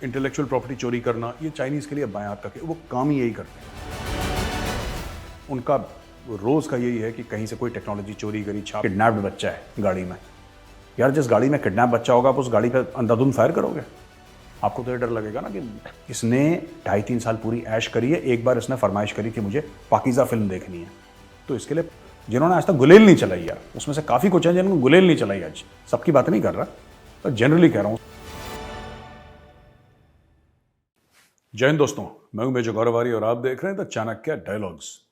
Intellectual property चोरी करना, ये चाइनीज़ के लिए बाएं हाथ का, वो काम ही यही करते हैं। उनका रोज़ का यही है कि कहीं से कोई टेक्नोलॉजी चोरी करी, छाप, किडनैप्ड बच्चा है गाड़ी में। यार जिस गाड़ी में किडनैप बच्चा होगा आप उस गाड़ी पे अंधाधुंध फायर करोगे? आपको तो ये डर लगेगा ना कि इसने 2.5-3 साल पूरी ऐश करी है, एक बार इसने फरमाइश करी थी मुझे पाकीज़ा फिल्म देखनी है, तो इसके लिए जिन्होंने आज तक गुलेल नहीं चलाई, यार उसमें से काफ़ी कुछ है जिन्होंने गुलेल नहीं चलाई, आज सबकी बात नहीं कर रहा, तो जनरली कह रहा हूँ। जय हिंद दोस्तों, मैं हूं मेजर गौरवारी और आप देख रहे हैं द चाणक्य डायलॉग्स।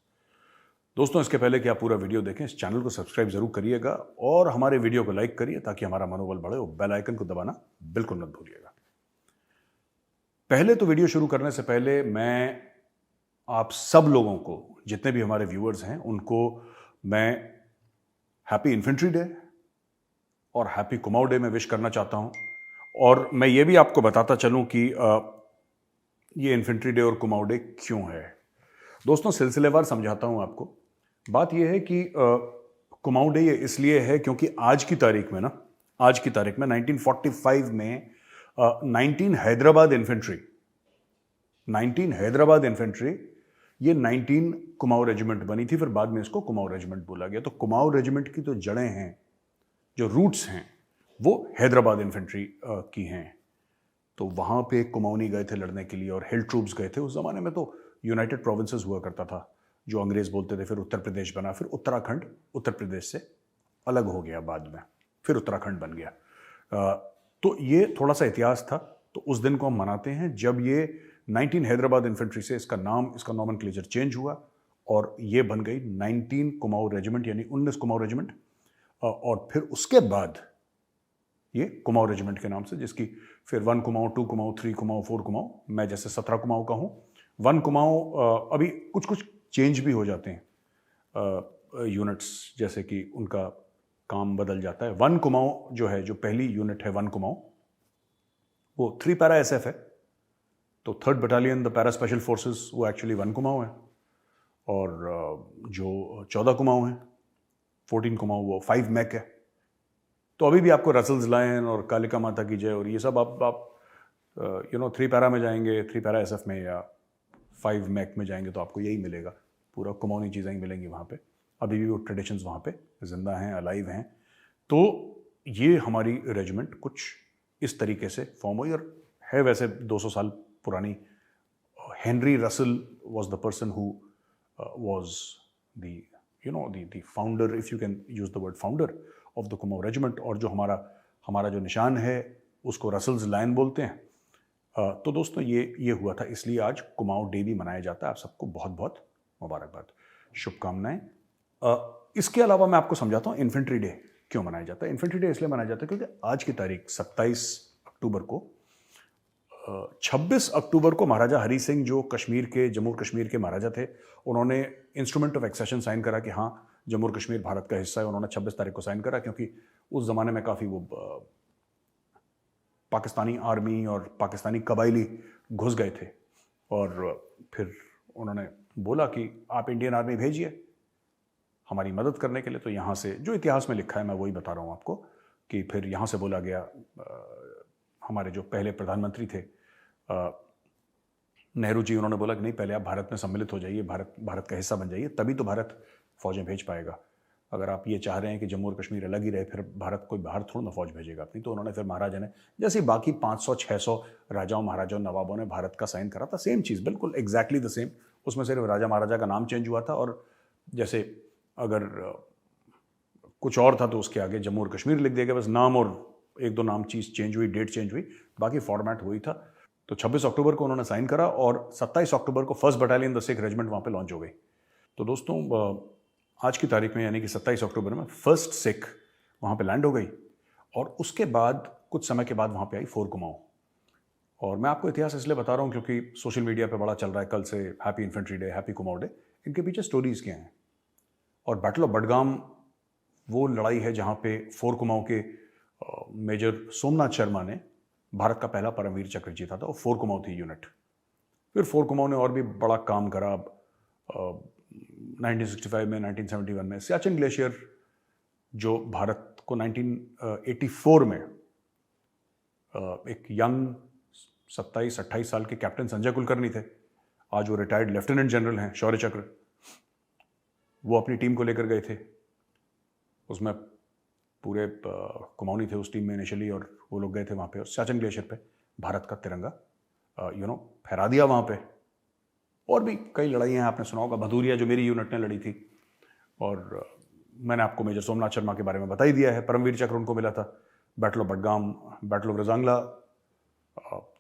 दोस्तों, इसके पहले कि आप पूरा वीडियो देखें, इस चैनल को सब्सक्राइब जरूर करिएगा और हमारे वीडियो को लाइक करिए ताकि हमारा मनोबल बढ़े, और बेल आइकन को दबाना बिल्कुल मत भूलिएगा। पहले तो वीडियो शुरू करने से पहले मैं आप सब लोगों को, जितने भी हमारे व्यूअर्स हैं, उनको मैं हैप्पी इन्फेंट्री डे और हैप्पी कुमाऊं डे में विश करना चाहता हूं। और मैं ये भी आपको बताता चलूं कि ये इन्फेंट्री डे और कुमाऊं डे क्यों है। दोस्तों, सिलसिलेवार समझाता हूं आपको। बात यह है कि कुमाऊं डे ये इसलिए है क्योंकि आज की तारीख में 1945 में 19 हैदराबाद इन्फेंट्री ये 19 कुमाऊं रेजिमेंट बनी थी, फिर बाद में इसको कुमाऊं रेजिमेंट बोला गया। तो कुमाऊं रेजिमेंट की तो जड़ें हैं, जो रूट्स हैं, वो हैदराबाद इन्फेंट्री की हैं। तो वहां पे कुमाऊनी गए थे लड़ने के लिए और हिल ट्रूप्स गए थे। उस जमाने में तो यूनाइटेड प्रोविंसेस हुआ करता था, जो अंग्रेज बोलते थे। फिर उत्तर प्रदेश बना, फिर उत्तराखंड उत्तर प्रदेश से अलग हो गया बाद में, फिर उत्तराखंड बन गया। तो ये थोड़ा सा इतिहास था। तो उस दिन को हम मनाते हैं जब ये 19 हैदराबाद इन्फेंट्री से इसका नॉमेनक्लेचर चेंज हुआ और ये बन गई 19 कुमाऊं रेजिमेंट, यानी 19 कुमाऊं रेजिमेंट। और फिर उसके बाद ये कुमाऊं रेजिमेंट के नाम से, जिसकी फिर 1 कुमाऊं, 2 कुमाऊं, 3 कुमाऊं, 4 कुमाऊं, मैं जैसे 17 कुमाऊं का हूं। 1 कुमाऊं अभी कुछ चेंज भी हो जाते हैं यूनिट्स, जैसे कि उनका काम बदल जाता है। 1 कुमाऊं जो है, जो पहली यूनिट है 1 कुमाऊं, वो 3 पैरा SF है। तो 3rd battalion the para special forces, वो एक्चुअली 1 कुमाऊं है। और जो 14 कुमाऊं है, 14 कुमाऊं, वो 5 मैक है। तो अभी भी आपको रसल्स लायन और कालिका माता की जय और ये सब आप 3 पैरा में जाएंगे, 3 पैरा SF में या 5 मैक में जाएंगे तो आपको यही मिलेगा, पूरा कुमाऊनी चीज़ें ही मिलेंगी वहाँ पे। अभी भी वो ट्रेडिशंस वहाँ पे जिंदा हैं, अलाइव हैं। तो ये हमारी रेजिमेंट कुछ इस तरीके से फॉर्म हुई और है वैसे 200 साल पुरानी। Henry Russell was the person who was the founder, if you can use the word founder, of the Kumaon regiment. और जो हमारा जो निशान है उसको रसल्स लायन बोलते हैं। तो दोस्तों, ये हुआ था, इसलिए आज कुमाऊं डे भी मनाया जाता है। आप सबको बहुत बहुत मुबारकबाद, शुभकामनाएं। इसके अलावा मैं आपको समझाता हूँ इन्फेंट्री डे क्यों मनाया जाता है। इन्फेंट्री डे इसलिए मनाया जाता है क्योंकि आज की तारीख 27 अक्टूबर को 26 अक्टूबर को महाराजा हरी सिंह, जो जम्मू कश्मीर के महाराजा थे, उन्होंने इंस्ट्रूमेंट ऑफ एक्सेशन साइन करा कि हाँ, जम्मू कश्मीर भारत का हिस्सा है। उन्होंने 26 तारीख को साइन करा क्योंकि उस ज़माने में काफ़ी वो पाकिस्तानी आर्मी और पाकिस्तानी कबायली घुस गए थे। और फिर उन्होंने बोला कि आप इंडियन आर्मी भेजिए हमारी मदद करने के लिए। तो यहाँ से जो इतिहास में लिखा है मैं वही बता रहा हूँ आपको, कि फिर यहाँ से बोला गया, हमारे जो पहले प्रधानमंत्री थे नेहरू जी, उन्होंने बोला कि नहीं, पहले आप भारत में सम्मिलित हो जाइए, भारत का हिस्सा बन जाइए, तभी तो भारत फौजें भेज पाएगा। अगर आप ये चाह रहे हैं कि जम्मू और कश्मीर अलग ही रहे, फिर भारत कोई बाहर थोड़ा ना फौज भेजेगा अपनी। तो उन्होंने फिर महाराजा ने, जैसे बाकी 500-600 राजाओं, महाराजाओं, नवाबों ने भारत का साइन करा था, सेम चीज़, बिल्कुल एग्जैक्टली द सेम। उसमें सिर्फ राजा महाराजा का नाम चेंज हुआ था, और जैसे अगर कुछ और था तो उसके आगे जम्मू और कश्मीर लिख दिया गया, बस नाम और 1-2 नाम चीज़ चेंज हुई, डेट चेंज हुई, बाकी फॉर्मेट वही था। तो 26 अक्टूबर को उन्होंने साइन करा और 27 अक्टूबर को 1st battalion the Sikh regiment वहाँ पे लॉन्च हो गई। तो दोस्तों, आज की तारीख में, यानी कि 27 अक्टूबर में 1st सिख वहाँ पे लैंड हो गई। और उसके बाद कुछ समय के बाद वहाँ पे आई 4 कुमाऊं। और मैं आपको इतिहास इसलिए बता रहा हूँ क्योंकि सोशल मीडिया पे बड़ा चल रहा है कल से happy infantry day, happy Kumaon day. इनके पीछे स्टोरीज क्या हैं। और बैटल ऑफ बडगाम वो लड़ाई है जहाँ पे 4 कुमाऊं के मेजर सोमनाथ शर्मा ने भारत का पहला परमवीर चक्र जीता था, और 4 कुमाऊं थी यूनिट। फिर 4 कुमाऊं ने और भी बड़ा काम करा। 1965 में, 1971 में सियाचिन ग्लेशियर, जो भारत को 1984 में एक यंग 27-28 साल के कैप्टन संजय कुलकर्णी थे, आज वो रिटायर्ड लेफ्टिनेंट जनरल हैं, शौर्य चक्र। वो अपनी टीम को लेकर गए थे, उसमें पूरे कुमाऊनी थे उस टीम में इनिशियली, और वो लोग गए थे वहाँ पे और सियाचिन ग्लेशियर पे भारत का तिरंगा फहरा दिया वहाँ पे। और भी कई लड़ाइयाँ हैं, आपने सुना होगा भदूरिया जो मेरी यूनिट ने लड़ी थी, और मैंने आपको मेजर सोमनाथ शर्मा के बारे में बता ही दिया है, परमवीर चक्र उनको मिला था। Battle of Budgam, battle of Rezang La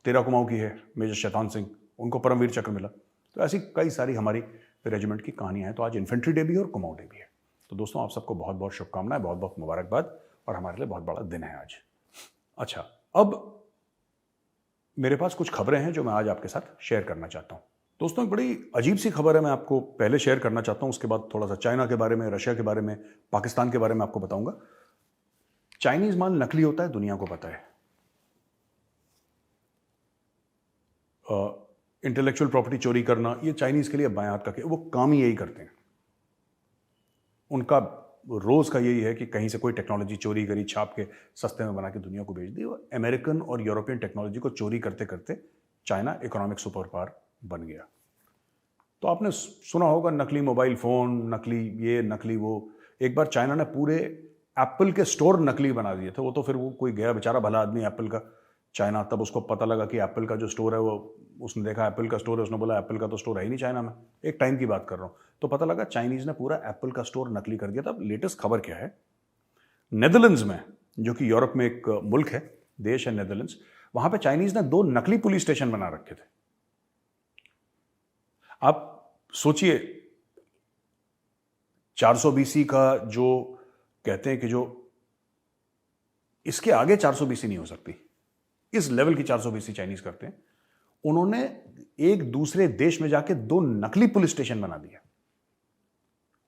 13 Kumaon की है, मेजर शैतान सिंह, उनको परमवीर चक्र मिला। तो ऐसी कई सारी हमारी रेजिमेंट की कहानियाँ हैं। तो आज इन्फेंट्री डे भी है और कुमाऊं डे भी है। तो दोस्तों, आप सबको बहुत बहुत शुभकामनाएं, बहुत बहुत मुबारकबाद, और हमारे लिए बहुत बड़ा दिन है आज। अच्छा, अब मेरे पास कुछ खबरें हैं जो मैं आज आपके साथ शेयर करना चाहता हूँ। दोस्तों, एक बड़ी अजीब सी खबर है, मैं आपको पहले शेयर करना चाहता हूँ, उसके बाद थोड़ा सा चाइना के बारे में, रशिया के बारे में, पाकिस्तान के बारे में आपको बताऊंगा। चाइनीज माल नकली होता है, दुनिया को पता है। इंटेलेक्चुअल प्रॉपर्टी चोरी करना, ये चाइनीज के लिए बाएं हाथ का, वो काम ही यही करते हैं। उनका रोज का यही है कि कहीं से कोई टेक्नोलॉजी चोरी करी, छाप के सस्ते में बना के दुनिया को बेच दी। वो अमेरिकन और यूरोपियन टेक्नोलॉजी को चोरी करते करते चाइना इकोनॉमिक सुपर पावर बन गया। तो आपने सुना होगा नकली मोबाइल फोन, नकली ये, नकली वो। एक बार चाइना ने पूरे एप्पल के स्टोर नकली बना दिए थे। वो तो फिर वो कोई गया बेचारा भला आदमी एप्पल का चाइना, तब उसको पता लगा कि एप्पल का जो स्टोर है, वो उसने देखा एप्पल का स्टोर है, उसने बोला एप्पल का तो स्टोर है ही नहीं चाइना में। एक टाइम की बात कर रहा हूँ। तो पता लगा चाइनीज ने पूरा एप्पल का स्टोर नकली कर दिया था। अब लेटेस्ट खबर क्या है, नेदरलैंड्स में, जो कि यूरोप में एक मुल्क है, देश है नेदरलैंड्स, वहां पे चाइनीज ने 2 नकली पुलिस स्टेशन बना रखे थे। आप सोचिए, 400 BC का जो कहते हैं कि जो इसके आगे 400 BC नहीं हो सकती, इस लेवल की 400 BC चाइनीज करते हैं। उन्होंने एक दूसरे देश में जाके 2 नकली पुलिस स्टेशन बना दिया।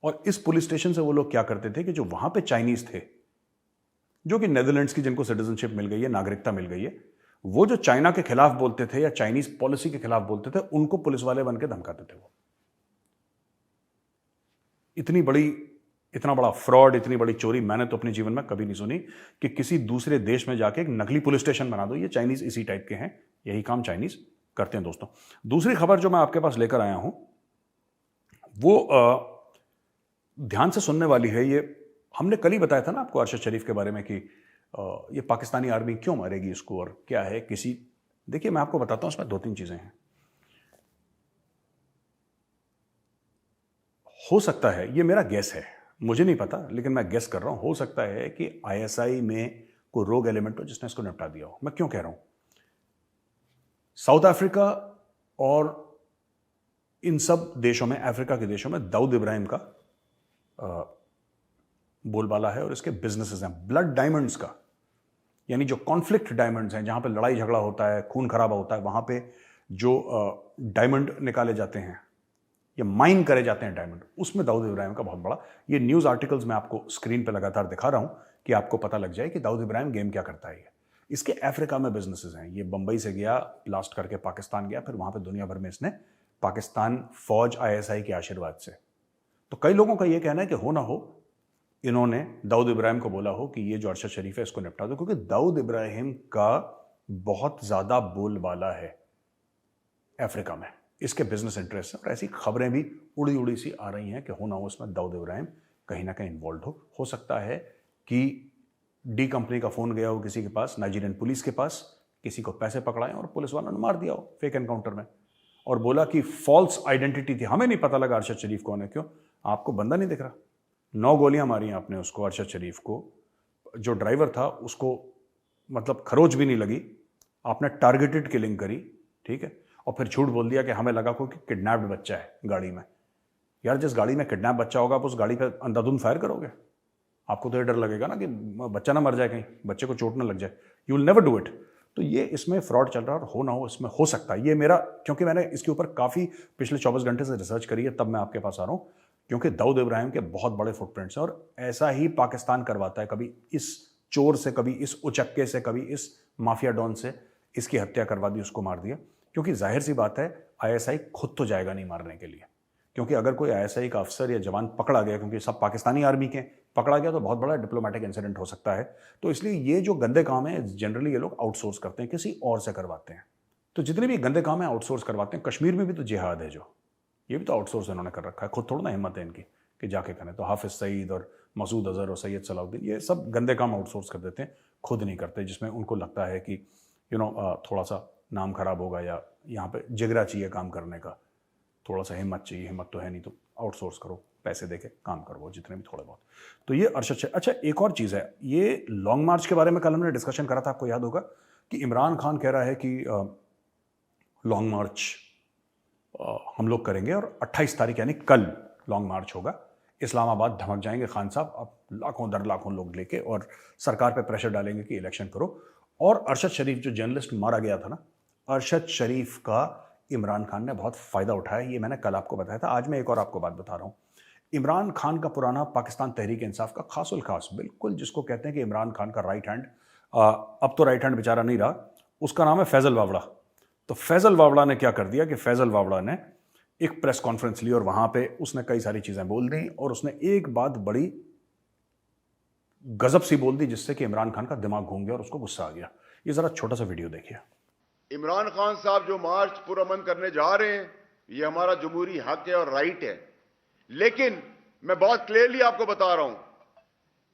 और इस पुलिस स्टेशन से वो लोग क्या करते थे कि जो वहां पे चाइनीज थे, जो कि नेदरलैंड्स की, जिनको सिटीजनशिप मिल गई है, नागरिकता मिल गई है, वो जो चाइना के खिलाफ बोलते थे या चाइनीज पॉलिसी के खिलाफ बोलते थे, उनको पुलिस वाले बन के धमकाते थे। वो इतना बड़ा फ्रॉड, इतनी बड़ी चोरी मैंने तो अपने जीवन में कभी नहीं सुनी, कि किसी दूसरे देश में जाके एक नकली पुलिस स्टेशन बना दो। ये चाइनीज इसी टाइप के हैं, यही काम चाइनीज करते हैं। दोस्तों, दूसरी खबर जो मैं आपके पास लेकर आया हूं, वो ध्यान से सुनने वाली है। ये हमने कल ही बताया था ना आपको अरशद शरीफ के बारे में कि ये पाकिस्तानी आर्मी क्यों मारेगी इसको, और क्या है किसी। देखिए, मैं आपको बताता हूं, इसमें 2-3 चीजें हैं। हो सकता है, ये मेरा गेस है, मुझे नहीं पता, लेकिन मैं गेस कर रहा हूं, हो सकता है कि ISI में कोई रोग एलिमेंट हो जिसने इसको निपटा दिया हो। मैं क्यों कह रहा हूं, साउथ अफ्रीका और इन सब देशों में, अफ्रीका के देशों में दाऊद इब्राहिम का बोलबाला है, और इसके बिजनेसेस हैं ब्लड डायमंड्स का, यानी जो कॉन्फ्लिक्ट डायमंड्स हैं, जहां पे लड़ाई झगड़ा होता है, खून खराबा होता है, वहां पे जो डायमंड निकाले जाते हैं या माइन करे जाते हैं डायमंड, उसमें दाऊद इब्राहिम का बहुत बड़ा, ये न्यूज आर्टिकल्स मैं आपको स्क्रीन पे लगातार दिखा रहा हूं कि आपको पता लग जाए कि दाऊद इब्राहिम गेम क्या करता है। इसके अफ्रीका में बिजनेसेस हैं। ये बंबई से गया, ब्लास्ट करके पाकिस्तान गया, फिर वहां पे दुनिया भर में इसने पाकिस्तान फौज ISI के आशीर्वाद से। तो कई लोगों का यह कहना है कि हो ना हो इन्होंने दाऊद इब्राहिम को बोला हो कि ये जो अरशद शरीफ है इसको निपटा दो, क्योंकि दाऊद इब्राहिम का बहुत ज्यादा बोलबाला है अफ्रीका में, इसके बिजनेस इंटरेस्ट है। और ऐसी खबरें भी उड़ी उड़ी सी आ रही हैं कि हो ना हो इसमें दाऊद इब्राहिम कहीं ना कहीं इन्वॉल्व हो सकता है कि D कंपनी का फोन गया हो किसी के पास, नाइजीरियन पुलिस के पास, किसी को पैसे पकड़ाए और पुलिस वालों ने मार दिया हो फेक एनकाउंटर में, और बोला कि फॉल्स आइडेंटिटी थी, हमें नहीं पता लगा अरशद शरीफ कौन है। क्यों? आपको बंदा नहीं दिख रहा। 9 गोलियां मारी आपने उसको, अरशद शरीफ को, जो ड्राइवर था उसको मतलब खरोच भी नहीं लगी, आपने टारगेटेड किलिंग करी, ठीक है, और फिर झूठ बोल दिया कि हमें लगा कोई किडनैप्ड बच्चा है गाड़ी में। यार, जिस गाड़ी में किडनैप बच्चा होगा आप उस गाड़ी पर अंधाधुंध फायर करोगे? आपको तो ये डर लगेगा ना कि बच्चा ना मर जाए, कहीं बच्चे को चोट ना लग जाए। You will never do it. तो ये इसमें फ्रॉड चल रहा है, और हो ना हो इसमें हो सकता है। ये मेरा, क्योंकि मैंने इसके ऊपर काफ़ी पिछले 24 घंटे से रिसर्च करी है, तब मैं आपके पास आ रहा हूँ, क्योंकि दाऊद इब्राहिम के बहुत बड़े फुटप्रिंट्स हैं, और ऐसा ही पाकिस्तान करवाता है, कभी इस चोर से, कभी इस उचक्के से, कभी इस माफिया डॉन से इसकी हत्या करवा दी, उसको मार दिया। क्योंकि जाहिर सी बात है, ISI खुद तो जाएगा नहीं मारने के लिए, क्योंकि अगर कोई ISI का अफसर या जवान पकड़ा गया, क्योंकि सब पाकिस्तानी आर्मी के, पकड़ा गया तो बहुत बड़ा डिप्लोमेटिक इंसिडेंट हो सकता है। तो इसलिए ये जो गंदे काम है जनरली ये लोग आउटसोर्स करते हैं, किसी और से करवाते हैं। तो जितने भी गंदे काम है आउटसोर्स करवाते हैं। कश्मीर में भी तो जिहाद है, जो ये भी तो आउटसोर्स इन्होंने कर रखा है। खुद थोड़ा ना हिम्मत है इनकी कि जाके करें। तो हाफिज सईद और मसूद अजहर और सैयद सलाउद्दीन ये सब गंदे काम आउटसोर्स कर देते हैं, खुद नहीं करते, जिसमें उनको लगता है कि थोड़ा सा नाम खराब होगा या यहाँ पे जिगरा चाहिए काम करने का, थोड़ा सा हिम्मत चाहिए। हिम्मत तो है नहीं, तो आउटसोर्स करो, पैसे देके काम करवाओ जितने भी थोड़े बहुत। तो ये अरशद। अच्छा, एक और चीज़ है, ये लॉन्ग मार्च के बारे में कल हमने डिस्कशन करा था, आपको याद होगा कि इमरान खान कह रहा है कि लॉन्ग मार्च हम लोग करेंगे और 28 तारीख यानी कल लॉन्ग मार्च होगा। इस्लामाबाद धमक जाएंगे खान साहब, अब लाखों दर लाखों लोग लेके, और सरकार पे प्रेशर डालेंगे कि इलेक्शन करो। और अरशद शरीफ जो जर्नलिस्ट मारा गया था ना, अरशद शरीफ का इमरान खान ने बहुत फ़ायदा उठाया। ये मैंने कल आपको बताया था। आज मैं एक और आपको बात बता रहा हूँ। इमरान खान का पुराना पाकिस्तान तहरीक इंसाफ का खासुल खास, बिल्कुल जिसको कहते हैं कि इमरान खान का राइट हैंड, अब तो राइट हैंड बेचारा नहीं रहा, उसका नाम है फैजल वावड़ा। तो फैजल वावड़ा ने क्या कर दिया कि फैजल वावड़ा ने एक प्रेस कॉन्फ्रेंस ली और वहां पे उसने कई सारी चीजें बोल दी, और उसने एक बात बड़ी गजब सी बोल दी जिससे कि इमरान खान का दिमाग घूम गया और उसको गुस्सा आ गया। ये जरा छोटा सा वीडियो देखिए। इमरान खान साहब जो मार्च पुरअमन करने जा रहे हैं, ये हमारा जमहूरी हक है और राइट है, लेकिन मैं बहुत क्लियरली आपको बता रहा हूं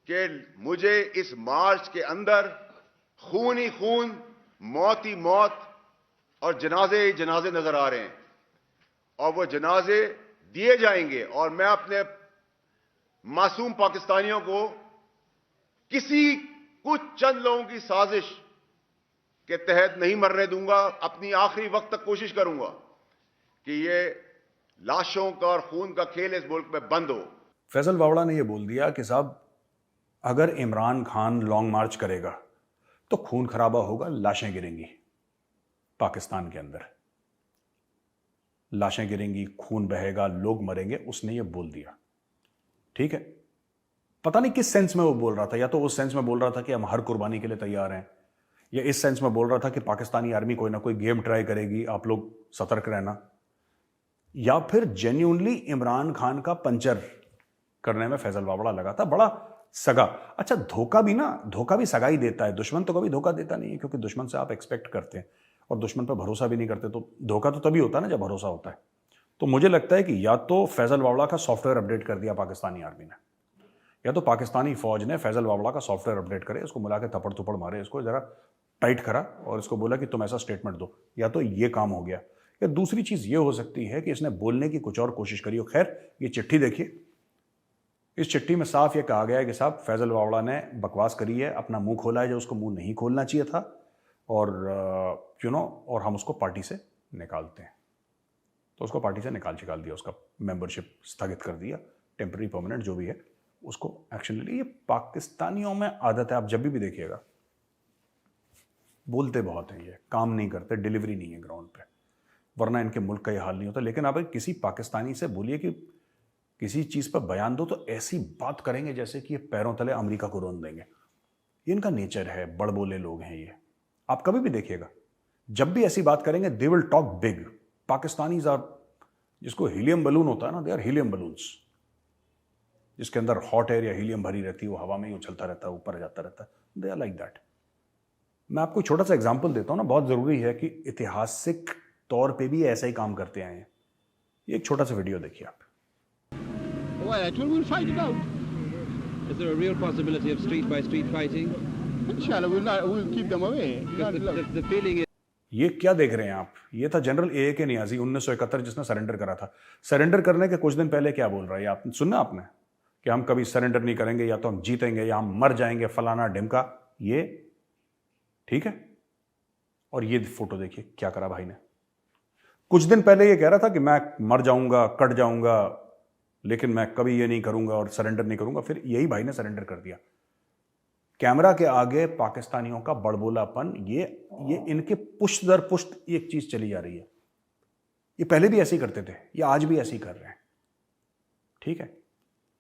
कि मुझे इस मार्च के अंदर खून ही खून, मौत ही मौत और जनाजे ही जनाजे नजर आ रहे हैं, और वो जनाजे दिए जाएंगे। और मैं अपने मासूम पाकिस्तानियों को किसी कुछ चंद लोगों की साजिश के तहत नहीं मरने दूंगा। अपनी आखिरी वक्त तक कोशिश करूंगा कि ये लाशों का और खून का खेल इस मुल्क में बंद हो। फैजल वावड़ा ने यह बोल दिया कि साहब अगर इमरान खान लॉन्ग मार्च करेगा तो खून खराबा होगा, लाशें गिरेंगी पाकिस्तान के अंदर, लाशें गिरेंगी, खून बहेगा, लोग मरेंगे। उसने ये बोल दिया, ठीक है। पता नहीं किस सेंस में वो बोल रहा था, या तो उस सेंस में बोल रहा था कि हम हर कुर्बानी के लिए तैयार हैं, या इस सेंस में बोल रहा था कि पाकिस्तानी आर्मी कोई ना कोई गेम ट्राई करेगी, आप लोग सतर्क रहना, या फिर जेन्युइनली इमरान खान का पंचर करने में फैजल वावड़ा लगा था, बड़ा सगा। अच्छा, धोखा भी सगा ही देता है, दुश्मन तो कभी धोखा देता नहीं है, क्योंकि दुश्मन से आप एक्सपेक्ट करते हैं और दुश्मन पर भरोसा भी नहीं करते, तो धोखा तो तभी होता है ना जब भरोसा होता है। तो मुझे लगता है कि या तो फैजल वावड़ा का सॉफ्टवेयर अपडेट कर दिया पाकिस्तानी आर्मी ने, या तो पाकिस्तानी फौज ने फैजल वावड़ा का सॉफ्टवेयर अपडेट करे, इसको बुला के थप्पड़ थप्पड़ मारे, इसको जरा टाइट करा और इसको बोला कि तुम ऐसा स्टेटमेंट दो, या तो ये काम हो गया। या दूसरी चीज ये हो सकती है कि इसने बोलने की कुछ और कोशिश करी हो। खैर, ये चिट्ठी देखिए, इस चिट्ठी में साफ ये कहा गया है कि साहब फैजल वावड़ा ने बकवास करी है, अपना मुंह खोला है जो उसको मुंह नहीं खोलना चाहिए था, और और हम उसको पार्टी से निकालते हैं। तो उसको पार्टी से निकाल दिया, उसका मेंबरशिप स्थगित कर दिया, टेम्पररी परमानेंट जो भी है उसको एक्शन ले लिया। ये पाकिस्तानियों में आदत है, आप जब भी देखिएगा, बोलते बहुत हैं, ये काम नहीं करते, डिलीवरी नहीं है ग्राउंड पे, वरना इनके मुल्क का ये हाल नहीं होता। लेकिन आप किसी पाकिस्तानी से बोलिए कि किसी चीज़ पर बयान दो, तो ऐसी बात करेंगे जैसे कि ये पैरों तले अमेरिका को रोन देंगे। ये इनका नेचर है, बड़बोले लोग हैं ये। आप कभी भी देखिएगा, जब भी ऐसी बात करेंगे they will talk big. Pakistanis are, जिसको हीलियम बलून होता है ना, दे आर हीलियम बलून्स, जिसके अंदर हॉट एयर या हीलियम भरी रहती है, वो हवा में ही उछलता रहता है, ऊपर जाता रहता है। They are like that. मैं आपको छोटा सा एग्जाम्पल देता हूँ ना, बहुत ज़रूरी है कि ऐतिहासिक तौर पे भी ऐसा ही काम करते आए हैं। ये एक छोटा सा वीडियो देखिए आप। We'll fight it out. Is there a real possibility of street by street fighting? Inshallah, we'll keep them away. The feeling is. ये क्या देख रहे हैं आप? ये था जनरल A.A.K. नियाजी 1971, जिसने सरेंडर करा था। सरेंडर करने के कुछ दिन पहले क्या बोल रहा है आप सुनना आपने, कि हम कभी सरेंडर नहीं करेंगे, या तो हम जीतेंगे या हम मर जाएंगे, फलाना ढिमका। ये ठीक है। और ये फोटो देखिए क्या करा भाई ने। कुछ दिन पहले ये कह रहा था कि मैं मर जाऊंगा, कट जाऊंगा, लेकिन मैं कभी ये नहीं करूंगा और सरेंडर नहीं करूंगा। फिर यही भाई ने सरेंडर कर दिया। कैमरा के आगे पाकिस्तानियों का बड़बोलापन, ये इनके पुष्ट दर पुष्ट एक चीज चली जा रही है। ये पहले भी ऐसे ही करते थे, ये आज भी ऐसे ही कर रहे हैं, ठीक है।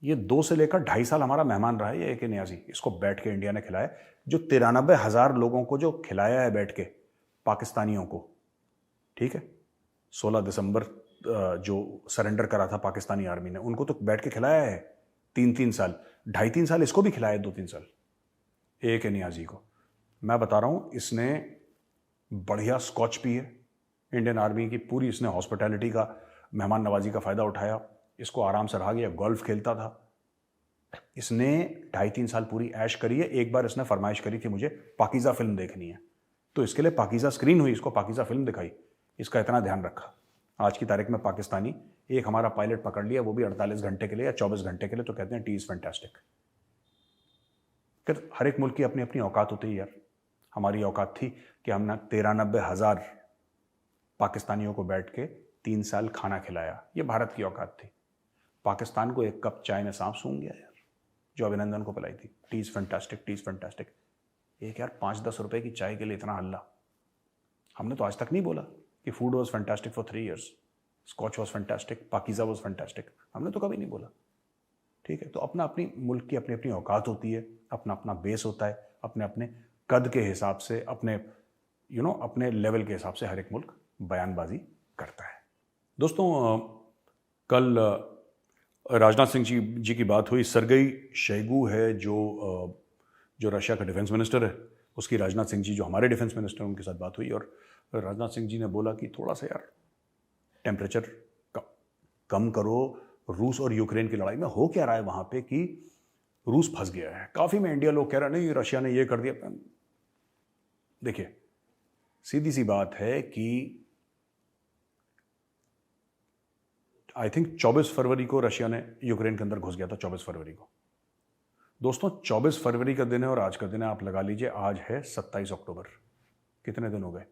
ये 2 से लेकर 2.5 साल हमारा मेहमान रहा है ये A.K. नियाजी। इसको बैठ के इंडिया ने खिलाया, जो 93,000 लोगों को जो खिलाया है बैठ के पाकिस्तानियों को, ठीक है। 16 दिसंबर जो सरेंडर करा था पाकिस्तानी आर्मी ने, उनको तो बैठ के खिलाया है 3-3 साल, 2.5-3 साल इसको भी खिलाया, 2-3 साल A.K. नियाजी को। मैं बता रहा हूं, इसने बढ़िया स्कॉच पी है, इंडियन आर्मी की पूरी इसने हॉस्पिटैलिटी का, मेहमान नवाजी का फ़ायदा उठाया, इसको आराम से रहा गया, गोल्फ खेलता था। इसने 2.5-3 साल पूरी ऐश करी है। एक बार इसने फरमाइश करी थी मुझे पाकीज़ा फिल्म देखनी है, तो इसके लिए पाकीज़ा स्क्रीन हुई, इसको पाकीज़ा फिल्म दिखाई, इसका इतना ध्यान रखा। आज की तारीख में पाकिस्तानी एक हमारा पायलट पकड़ लिया, वो भी 48 घंटे के लिए या 24 घंटे के लिए, तो कहते हैं टी इज़ फैंटास्टिक। फिर हर एक मुल्क की अपनी अपनी औकात होती है यार। हमारी औकात थी कि हमने 93,000 पाकिस्तानियों को बैठ के 3 साल खाना खिलाया, ये भारत की औकात थी। पाकिस्तान को एक कप चाय में सांप सूंघ गया यार, जो अभिनंदन को पिलाई थी, T is fantastic, T is fantastic. एक यार 5-10 रुपए की चाय के लिए इतना हल्ला। हमने तो आज तक नहीं बोला कि food was fantastic for 3 years, scotch was fantastic, Pakeezah was fantastic, हमने तो कभी नहीं बोला। ठीक है, तो अपना अपनी मुल्क की अपनी अपनी औकात होती है, अपना अपना बेस होता है, अपने अपने कद के हिसाब से, अपने अपने लेवल के हिसाब से हर एक मुल्क बयानबाजी करता है। दोस्तों, कल राजनाथ सिंह जी की बात हुई। सरगई शोइगु है जो रशिया का डिफेंस मिनिस्टर है, उसकी राजनाथ सिंह जी जो हमारे डिफेंस मिनिस्टर हैं उनके साथ बात हुई, और राजनाथ सिंह जी ने बोला कि थोड़ा सा यार टेम्परेचर कम करो। रूस और यूक्रेन की लड़ाई में हो क्या रहा है वहाँ पे कि रूस फंस गया है। काफ़ी में इंडिया लोग कह रहे हैं नहीं रशिया ने ये कर दिया। देखिए, सीधी सी बात है कि आई थिंक 24 फरवरी को रशिया ने यूक्रेन के अंदर घुस गया था, 24 फरवरी को। दोस्तों, 24 फरवरी का दिन है और आज का दिन है, आप लगा लीजिए आज है 27 अक्टूबर। कितने दिन हो गए?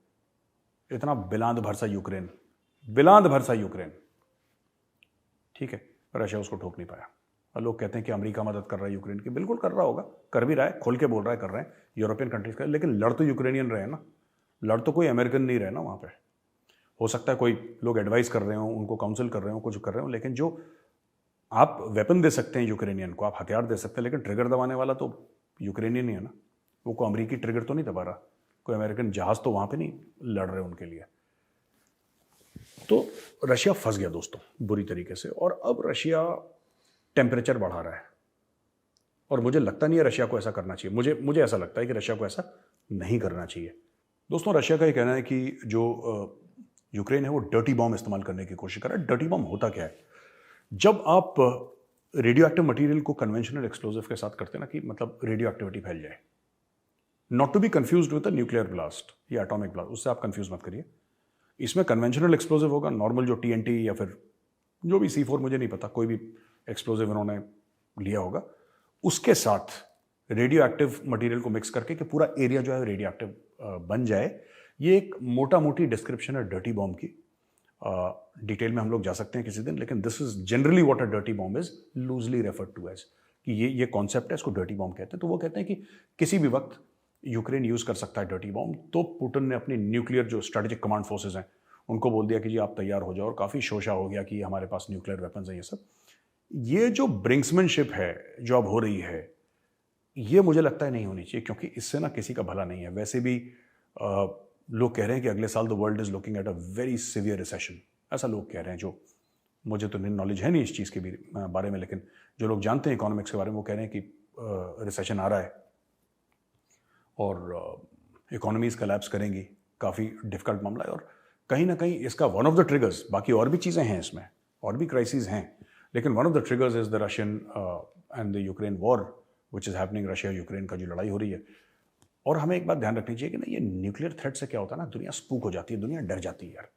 इतना बिलांद भरसा यूक्रेन, बिलांद भरसा यूक्रेन, ठीक है, रशिया उसको ठोक नहीं पाया। और लोग कहते हैं कि अमेरिका मदद कर रहा है यूक्रेन की, बिल्कुल कर रहा होगा, कर भी रहा है, खोल के बोल रहा है कर रहे हैं यूरोपियन कंट्रीज का, लेकिन लड़ तो यूक्रेनियन रहे ना, लड़ तो कोई अमेरिकन नहीं रहे ना वहाँ पे। हो सकता है कोई लोग एडवाइस कर रहे हो, उनको काउंसिल कर रहे हो, कुछ कर रहे हो, लेकिन जो आप वेपन दे सकते हैं यूक्रेनियन को, आप हथियार दे सकते हैं, लेकिन ट्रिगर दबाने वाला तो यूक्रेनियन ही है ना। वो कोई अमेरिकी ट्रिगर तो नहीं दबा रहा, कोई अमेरिकन जहाज तो वहाँ पे नहीं लड़ रहे उनके लिए। तो रशिया फंस गया दोस्तों बुरी तरीके से, और अब रशिया टेम्परेचर बढ़ा रहा है, और मुझे लगता नहीं है रशिया को ऐसा करना चाहिए। मुझे ऐसा लगता है कि रशिया को ऐसा नहीं करना चाहिए। दोस्तों, रशिया का ये कहना है कि जो यूक्रेन है वो डर्टी बॉम्ब इस्तेमाल करने की कोशिश कर रहा है। डर्टी बॉम्ब होता क्या है? जब आप रेडियो एक्टिव मटीरियल को कन्वेंशनल एक्सप्लोजिव के साथ करते हैं ना, कि मतलब रेडियो एक्टिविटी फैल जाए, not to be confused with a nuclear blast या एटॉमिक ब्लास्ट, उससे आप कंफ्यूज मत करिए। इसमें कन्वेंशनल एक्सप्लोजिव होगा, नॉर्मल जो TNT या फिर जो भी C4, मुझे नहीं पता, कोई भी एक्सप्लोजिव उन्होंने लिया होगा, उसके साथ रेडियो एक्टिव मटीरियल को मिक्स करके कि पूरा एरिया जो है रेडियो एक्टिव बन जाए। ये एक मोटा मोटी डिस्क्रिप्शन है डर्टी बॉम्ब की। डिटेल में हम लोग जा सकते हैं किसी दिन, लेकिन this is generally what a dirty bomb is loosely referred to as, कि ये कॉन्सेप्ट है, इसको डर्टी बॉम्ब कहते हैं। तो वो कहते हैं कि किसी भी वक्त यूक्रेन यूज़ कर सकता है डर्टी बॉम्ब। तो पुतिन ने अपनी न्यूक्लियर जो स्ट्रेटेजिक कमांड फोर्सेज हैं उनको बोल दिया कि जी आप तैयार हो जाओ, और काफ़ी शोशा हो गया कि हमारे पास न्यूक्लियर वेपन्स हैं। ये सब, ये जो ब्रिंक्समैनशिप है जो अब हो रही है, ये मुझे लगता है नहीं होनी चाहिए, क्योंकि इससे ना किसी का भला नहीं है। वैसे भी लोग कह रहे हैं कि अगले साल the world is looking at a very severe recession, ऐसा लोग कह रहे हैं। जो मुझे तो नॉलेज है नहीं इस चीज़ के बारे में, लेकिन जो लोग जानते हैं इकोनॉमिक्स के बारे में वो कह रहे हैं कि रिसेशन आ रहा है और इकोनॉमीज कोलैप्स करेंगी, काफ़ी डिफिकल्ट मामला है। और कहीं ना कहीं इसका वन ऑफ द ट्रिगर्स, बाकी और भी चीज़ें हैं इसमें, और भी क्राइसिस हैं, लेकिन one of the triggers is the Russian and the Ukraine war which is happening. Russia Ukraine का जो लड़ाई हो रही है, और हमें एक बात ध्यान रखनी चाहिए कि ना, ये न्यूक्लियर थ्रेट से क्या होता है ना, दुनिया स्पूक हो जाती है, दुनिया डर जाती है यार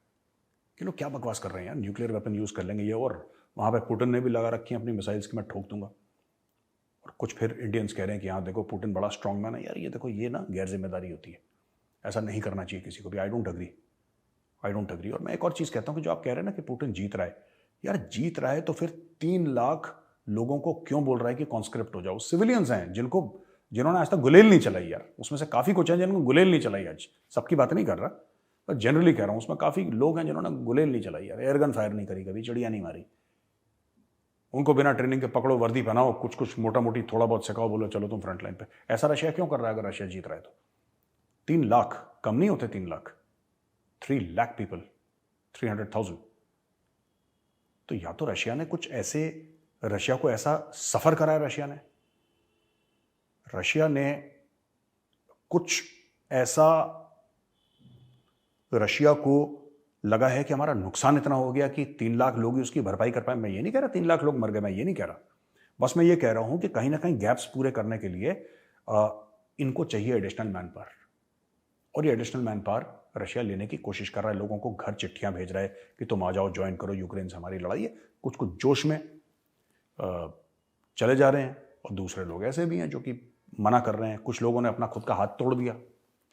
कि लोग क्या बकवास कर रहे हैं यार, न्यूक्लियर वेपन यूज़ कर लेंगे ये, और वहाँ पे पुतिन ने भी लगा रखी है अपनी मिसाइल्स की मैं ठोक दूंगा। और कुछ फिर इंडियंस कह रहे हैं कि हाँ देखो पुतिन बड़ा स्ट्रॉन्ग मैन है। यार ये देखो, ये ना गैर जिम्मेदारी होती है, ऐसा नहीं करना चाहिए किसी को भी। I don't agree. और मैं एक और चीज़ कहता हूँ कि जो आप कह रहे हैं ना कि पुतिन जीत रहा है, यार जीत रहा है तो फिर 3 लाख लोगों को क्यों बोल रहा है कि कॉन्स्क्रिप्ट हो जाओ? सिविलियंस हैं जिन्होंने आज तक गुलेल नहीं चलाई यार, उसमें से काफ़ी कुछ हैं जिन्होंने गुलेल नहीं चलाई। आज सबकी बात नहीं कर रहा, पर जनरली कह रहा हूँ, उसमें काफ़ी लोग हैं जिन्होंने गुलेल नहीं चलाई यार, एयरगन फायर नहीं करी, कभी चिड़िया नहीं मारी। उनको बिना ट्रेनिंग के पकड़ो, वर्दी पहनाओ, कुछ मोटा मोटी थोड़ा बहुत सिखाओ, बोलो चलो तुम फ्रंट लाइन पे। ऐसा रशिया क्यों कर रहा है? अगर रशिया जीत रहा है तो 3 लाख कम नहीं होते, 3 लाख, 3 लाख पीपल, 300,000। तो या तो रशिया ने कुछ ऐसे, रशिया को ऐसा सफर कराया, रशिया ने कुछ ऐसा रशिया को लगा है कि हमारा नुकसान इतना हो गया कि 3 लाख लोग ही उसकी भरपाई कर पाए। मैं ये नहीं कह रहा 3 लाख लोग मर गए, मैं ये नहीं कह रहा, बस मैं ये कह रहा हूं कि कहीं ना कहीं गैप्स पूरे करने के लिए इनको चाहिए एडिशनल मैन पावर, और ये एडिशनल मैन पावर रशिया लेने की कोशिश कर रहा है। लोगों को घर चिट्ठियां भेज रहा है कि तुम आ जाओ, ज्वाइन करो, यूक्रेन से हमारी लड़ाई है। कुछ कुछ जोश में चले जा रहे हैं, और दूसरे लोग ऐसे भी हैं जो कि मना कर रहे हैं। कुछ लोगों ने अपना खुद का हाथ तोड़ दिया,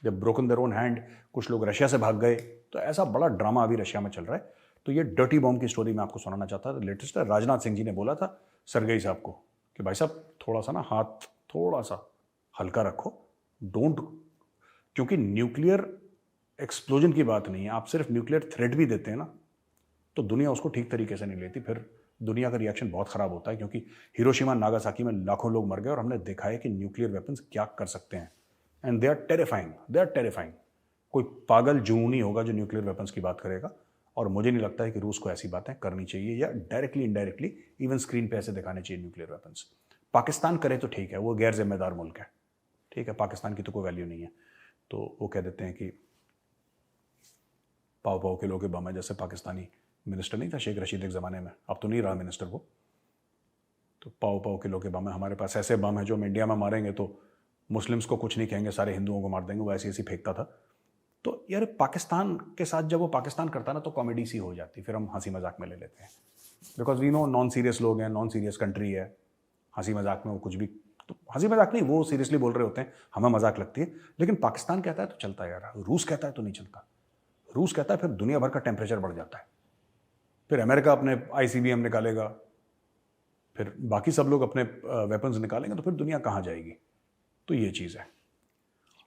जब ब्रोकन देयर ओन हैंड, कुछ लोग रशिया से भाग गए। तो ऐसा बड़ा ड्रामा अभी रशिया में चल रहा है। तो ये डर्टी बॉम्ब की स्टोरी मैं आपको सुनाना चाहता था। लेटेस्ट है, राजनाथ सिंह जी ने बोला था सरगेई साहब को कि भाई साहब थोड़ा सा ना हाथ थोड़ा सा हल्का रखो, डोंट, क्योंकि न्यूक्लियर एक्सप्लोजन की बात नहीं है, आप सिर्फ न्यूक्लियर थ्रेट भी देते हैं ना, तो दुनिया उसको ठीक तरीके से नहीं लेती, फिर दुनिया का रिएक्शन बहुत खराब होता है। क्योंकि हिरोशिमा नागासाकी में लाखों लोग मर गए, और हमने देखा है कि न्यूक्लियर वेपन्स क्या कर सकते हैं, and they are terrifying, they are terrifying. कोई पागल जुनूनी होगा जो न्यूक्लियर वेपन्स की बात करेगा, और मुझे नहीं लगता है कि रूस को ऐसी बातें करनी चाहिए, या डायरेक्टली इनडायरेक्टली इवन स्क्रीन पे ऐसे दिखाने चाहिए न्यूक्लियर वेपन्स। पाकिस्तान करे तो ठीक है, वो गैर जिम्मेदार मुल्क है, ठीक है, पाकिस्तान की तो कोई वैल्यू नहीं है, तो वो कह देते हैं कि पाव पाव किलो के बम है। जैसे पाकिस्तानी मिनिस्टर नहीं था शेख रशीद एक ज़माने में, अब तो नहीं रहा मिनिस्टर वो, तो पाव पाव किलो के बम है, हमारे पास ऐसे बम है जो हम इंडिया में मारेंगे तो मुस्लिम्स को कुछ नहीं कहेंगे, सारे हिंदुओं को मार देंगे, वो ऐसी ऐसी फेंकता था। तो यार पाकिस्तान के साथ जब वो पाकिस्तान करता ना तो कॉमेडी सी हो जाती, फिर हम हंसी मजाक में ले लेते हैं, because we know non serious लोग हैं, नॉन सीरियस कंट्री है, हंसी मजाक में वो कुछ भी, तो हंसी मजाक नहीं, वो सीरियसली बोल रहे होते हैं, हमें मजाक लगती है। लेकिन पाकिस्तान कहता है तो चलता है यार, रूस कहता है तो नहीं चलता। रूस कहता है फिर दुनिया भर का टेम्परेचर बढ़ जाता है, फिर अमेरिका अपने ICBM निकालेगा, फिर बाकी सब लोग अपने वेपन्स निकालेंगे, तो फिर दुनिया कहाँ जाएगी। तो ये चीज़ है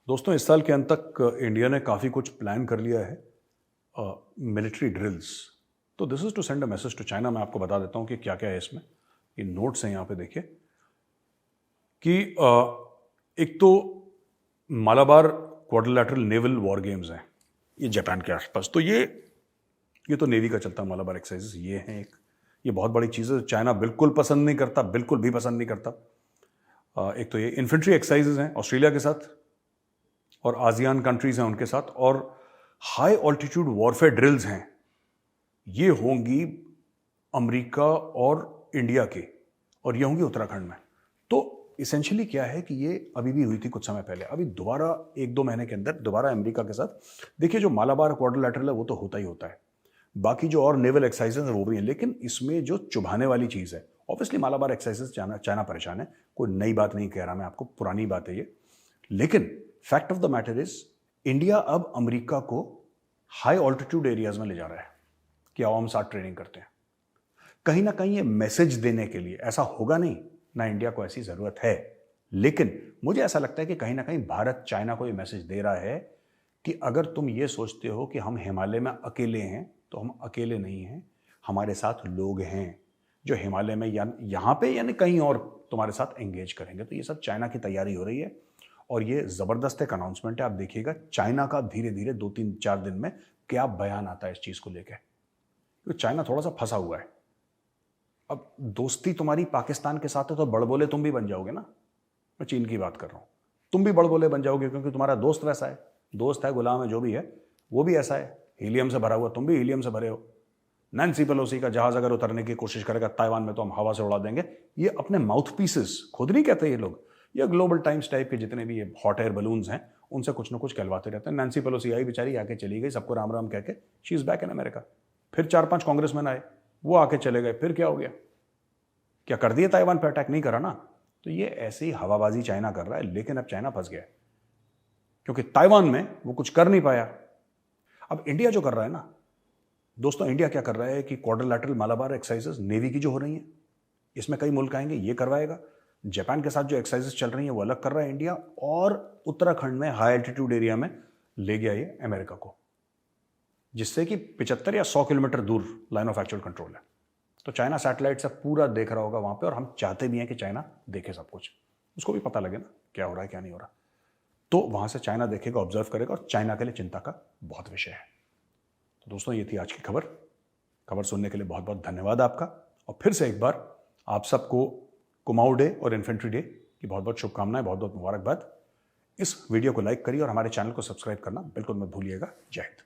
दोस्तों। इस साल के अंत तक इंडिया ने काफ़ी कुछ प्लान कर लिया है, मिलिट्री ड्रिल्स। तो this is to send a message to China. मैं आपको बता देता हूँ कि क्या क्या है इसमें। ये नोट्स हैं यहाँ पे देखिए, कि एक तो Malabar quadrilateral naval war games हैं, ये जापान के आसपास। तो ये तो नेवी का चलता है मालाबार एक्सरसाइजेस, ये हैं एक, ये बहुत बड़ी चीज़ है, चाइना बिल्कुल पसंद नहीं करता, बिल्कुल भी पसंद नहीं करता। एक तो ये इन्फेंट्री एक्सरसाइजेस हैं ऑस्ट्रेलिया के साथ, और आसियान कंट्रीज हैं उनके साथ, और हाई ऑल्टीट्यूड वॉरफेयर ड्रिल्स हैं, ये होंगी अमेरिका और इंडिया के, और ये होंगी उत्तराखंड में। तो इसेंशियली क्या है कि ये अभी भी हुई थी कुछ समय पहले, अभी दोबारा 1-2 महीने के अंदर दोबारा अमेरिका के साथ। देखिए जो मालाबार क्वाड्रिलैटरल है वो तो होता ही होता है, बाकी जो और नेवल एक्सरसाइजेस हैं वो भी हैं, लेकिन इसमें जो चुभाने वाली चीज़ है, ऑब्वियसली मालाबार एक्सरसाइजेस चाइना परेशान है, कोई नई बात नहीं कह रहा मैं आपको, पुरानी बात है ये। लेकिन fact of the matter is India अब अमेरिका को हाई ऑल्टीट्यूड एरियाज में ले जा रहा है कि आओ हम साथ ट्रेनिंग करते हैं। कहीं ना कहीं ये मैसेज देने के लिए, ऐसा होगा नहीं ना इंडिया को ऐसी ज़रूरत है, लेकिन मुझे ऐसा लगता है कि कहीं ना कहीं भारत चाइना को ये मैसेज दे रहा है कि अगर तुम ये सोचते हो कि हम हिमालय में अकेले हैं, तो हम अकेले नहीं हैं, हमारे साथ लोग हैं जो हिमालय में या यहाँ पे यानी कहीं और तुम्हारे साथ एंगेज करेंगे। तो ये सब चाइना की तैयारी हो रही है, और ये ज़बरदस्त एक अनाउंसमेंट है। आप देखिएगा चाइना का धीरे धीरे 2-3-4 दिन में क्या बयान आता है इस चीज़ को लेकर, क्योंकि चाइना थोड़ा सा फंसा हुआ है। अब दोस्ती तुम्हारी पाकिस्तान के साथ है तो बड़बोले तुम भी बन जाओगे ना, मैं चीन की बात कर रहा हूँ, तुम भी बड़बोले बन जाओगे क्योंकि तुम्हारा दोस्त वैसा है, दोस्त है, गुलाम है, जो भी है वो भी ऐसा है, हीलियम से भरा हुआ, तुम भी हीलियम से भरे हो। नैन्सी पेलोसी का जहाज अगर उतरने की कोशिश करेगा ताइवान में तो हम हवा से उड़ा देंगे। ये अपने माउथ पीसेस खुद नहीं कहते ये लोग, ये ग्लोबल टाइम्स टाइप के जितने भी ये हॉट एयर बलून्स हैं उनसे कुछ ना कुछ कहलवाते रहते हैं। नैन्सी पेलोसी आई बेचारी, आके चली गई, सबको राम राम कह के, she is back in America. फिर 4-5 कांग्रेसमैन आए, वो आके चले गए, फिर क्या हो गया, क्या कर दिया ताइवान पर अटैक? नहीं करा ना। तो ये ऐसी ही हवाबाजी चाइना कर रहा है, लेकिन अब चाइना फंस गया क्योंकि ताइवान में वो कुछ कर नहीं पाया। अब इंडिया जो कर रहा है ना दोस्तों, इंडिया क्या कर रहा है कि क्वाड्रिलैटरल मालाबार एक्सरसाइजेस नेवी की जो हो रही हैं, इसमें कई मुल्क आएंगे, ये करवाएगा। जापान के साथ जो एक्सरसाइजेस चल रही हैं वो अलग कर रहा है इंडिया, और उत्तराखंड में हाई एल्टीट्यूड एरिया में ले गया ये अमेरिका को, जिससे कि 75 या 100 किलोमीटर दूर लाइन ऑफ एक्चुअल कंट्रोल है। तो चाइना सैटेलाइट से पूरा देख रहा होगा वहां पे, और हम चाहते भी हैं कि चाइना देखे सब कुछ, उसको भी पता लगे ना क्या हो रहा है क्या नहीं हो रहा। तो वहां से चाइना देखेगा, ऑब्जर्व करेगा, और चाइना के लिए चिंता का बहुत विषय है। तो दोस्तों ये थी आज की खबर सुनने के लिए बहुत बहुत धन्यवाद आपका, और फिर से एक बार आप सबको कुमाऊं डे और इन्फेंट्री डे की बहुत बहुत शुभकामनाएं, बहुत बहुत मुबारकबाद। इस वीडियो को लाइक करिए और हमारे चैनल को सब्सक्राइब करना बिल्कुल मत भूलिएगा। जय हिंद।